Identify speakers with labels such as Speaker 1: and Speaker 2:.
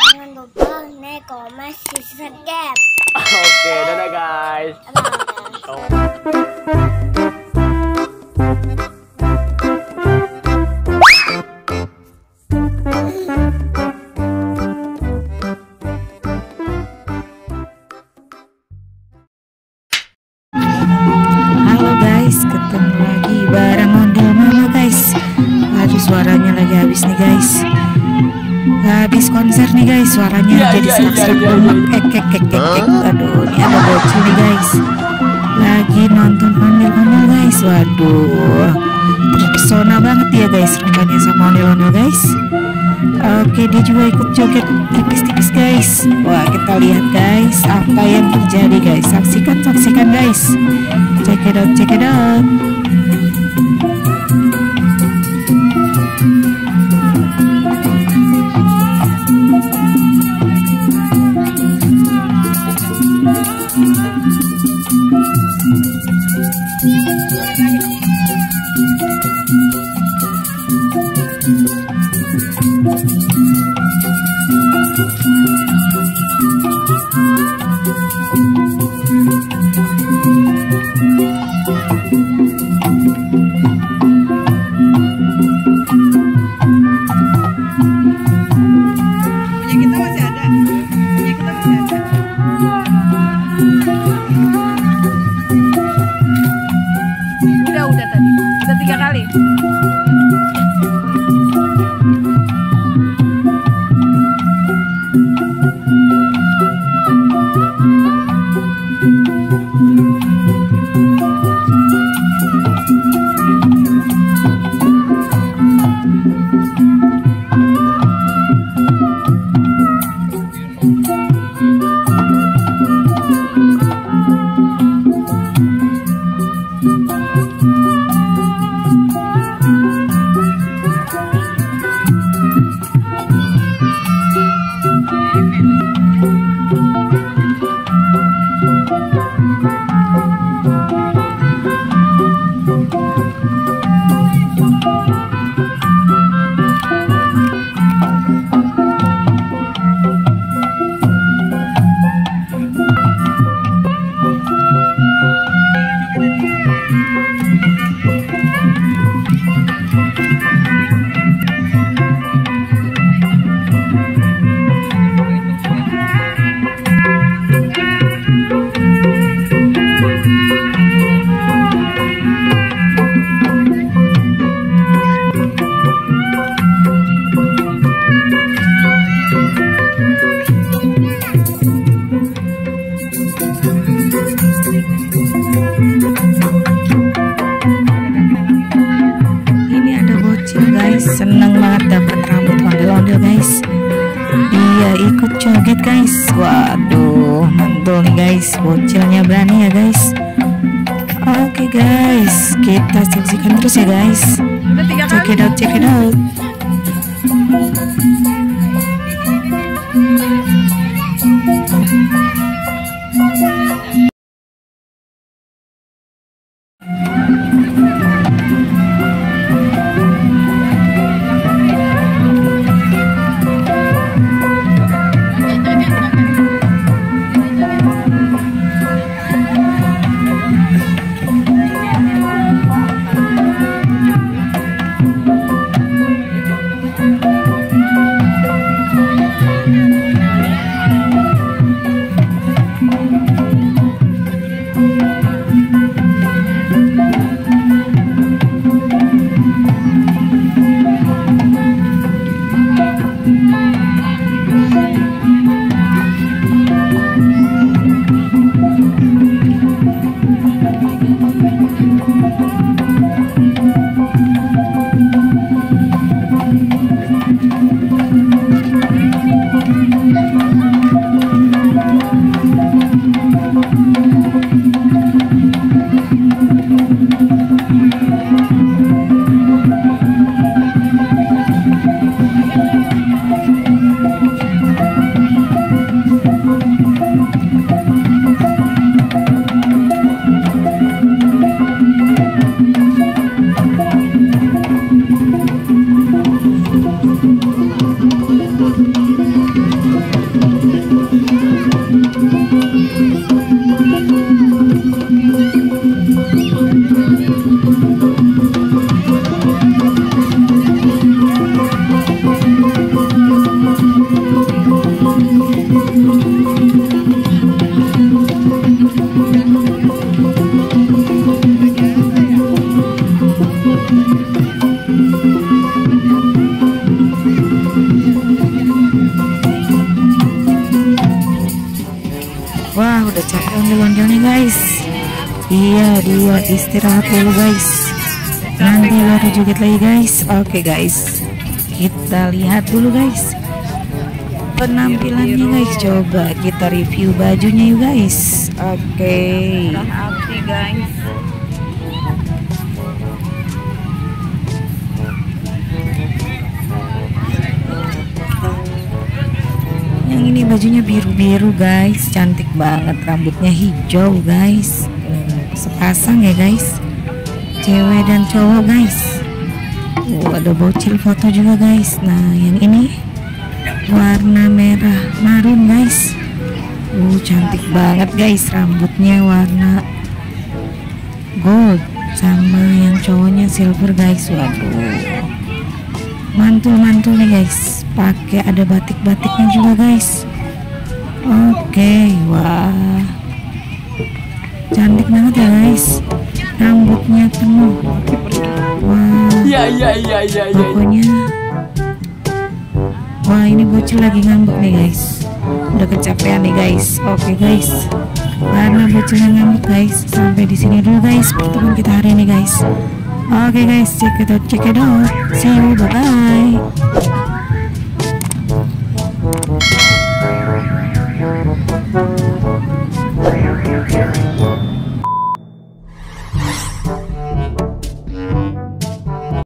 Speaker 1: Jangan lupa like, comment, subscribe.
Speaker 2: Oke, dadah guys.
Speaker 3: Halo guys, ketemu lagi bareng Ondel Mama guys. Aduh, suaranya lagi habis nih guys. Habis konser nih guys, suaranya jadi serak-serak banget. Aduh, ini ada bocil nih guys. Lagi nonton ondel-ondel guys. Waduh, terpesona banget ya guys rupanya sama ondel-ondel guys. Oke, dia juga ikut joget tipis-tipis guys. Wah, kita lihat guys apa yang terjadi guys. Saksikan guys. Check it out.
Speaker 4: Udah tadi. Udah 3 kali. Ini ada bocil guys, seneng banget dapat rambut ondel-ondel guys. Dia ikut joget guys. Waduh, mantul nih guys, bocilnya berani ya guys. Oke guys, kita saksikan terus ya guys. Check it out.
Speaker 3: Iya, dia istirahat dulu guys, nanti baru joget lagi guys. Oke guys, kita lihat dulu guys penampilannya guys. Coba kita review bajunya yuk guys. Oke. Api guys. Yang ini bajunya biru-biru guys, cantik banget. Rambutnya hijau guys. Sepasang ya guys, cewek dan cowok guys. Ada bocil foto juga guys. Nah yang ini warna merah marun guys. Cantik banget guys, rambutnya warna gold sama yang cowoknya silver guys. Waduh, mantul-mantul nih guys, pakai ada batik-batiknya juga guys. Oke, wah cantik banget ya guys, rambutnya penuh. Wah, pokoknya wah ini bocil lagi ngambek nih guys, udah kecapean nih guys. Oke guys, karena bocilnya ngambek guys, sampai di sini dulu guys pertemuan kita hari ini guys. Oke guys, check it out, see you, bye bye.